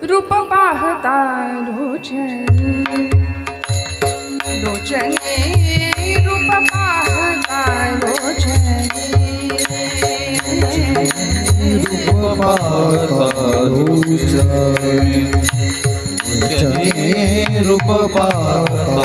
रूप पाहता लोचने रूप पाहता लोचने रूप पाहता लोचने रूप पाहता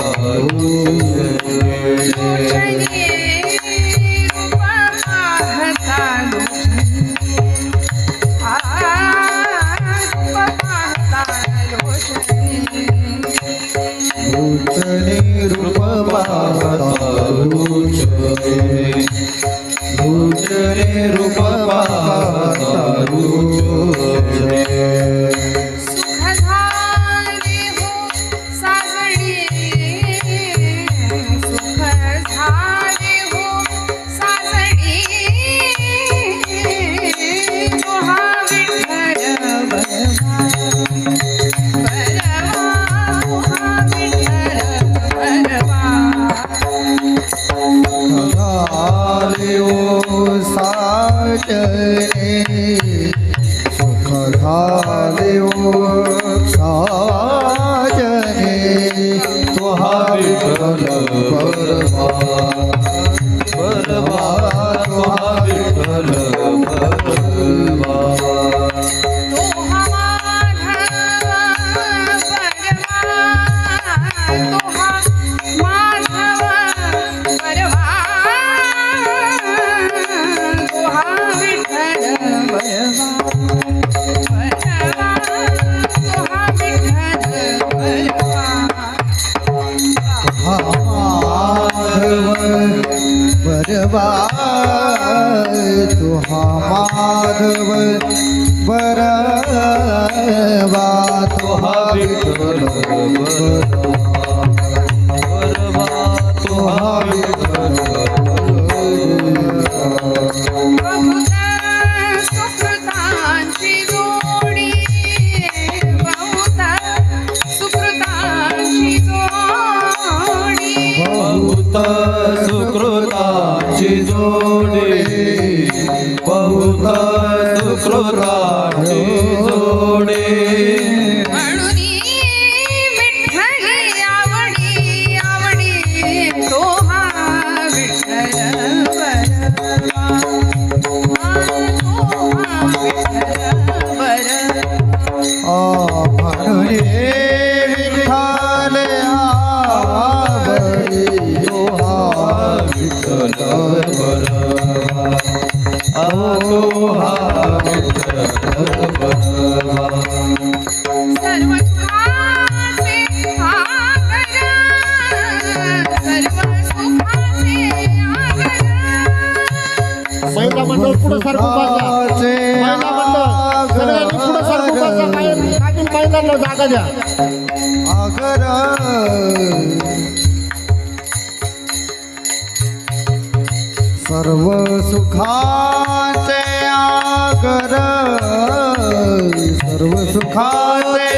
तुहा माधव बरवा तुहा विठ्ठल बरवा तुहा विठ्ठल सुकृतांची जोडी बहुत सुकृतांची जोडी बहुत सुकृतांची जोडी बहुत सुकृतांची जोडी म्हणून विठ्ठली आवडी आवडी तो हा विठ्ठल बरवा म्हणून विठ्ठल आवडी तो हा विठ्ठल बरवा तो हा विठ्ठल बरवा सर्व सुखाचे आगर सर्व सुखाचे आगर महिला मंडळ पुढे सरकून बसा. महिला मंडळ सगळ्यांनी पुढे सरकून बसा. मागील महिलांना जागा द्या. आगर सर्व सुखाचे आगर सर्व सुखाचे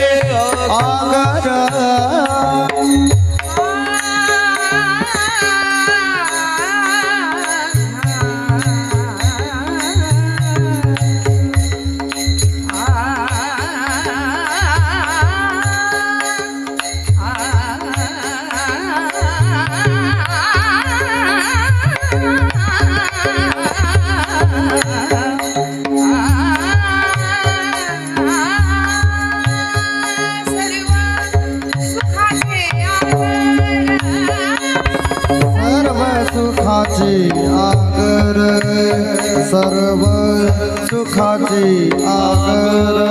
आगर सर्व सुखाचे आगर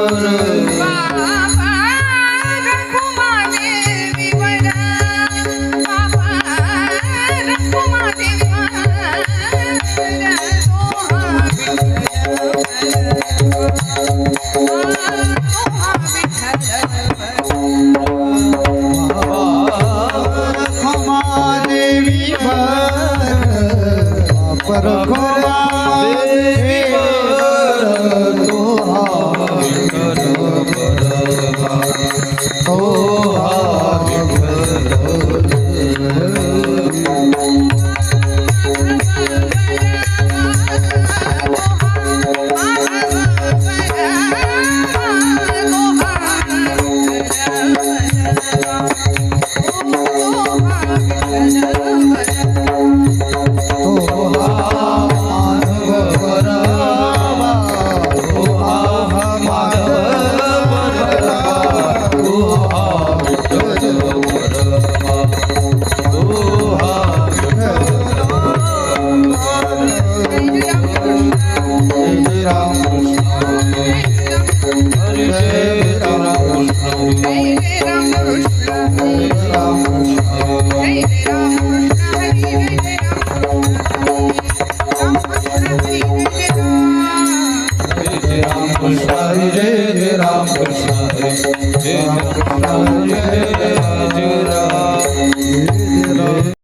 Hare Rama, Hare Rama, Rama Rama, Hare Hare.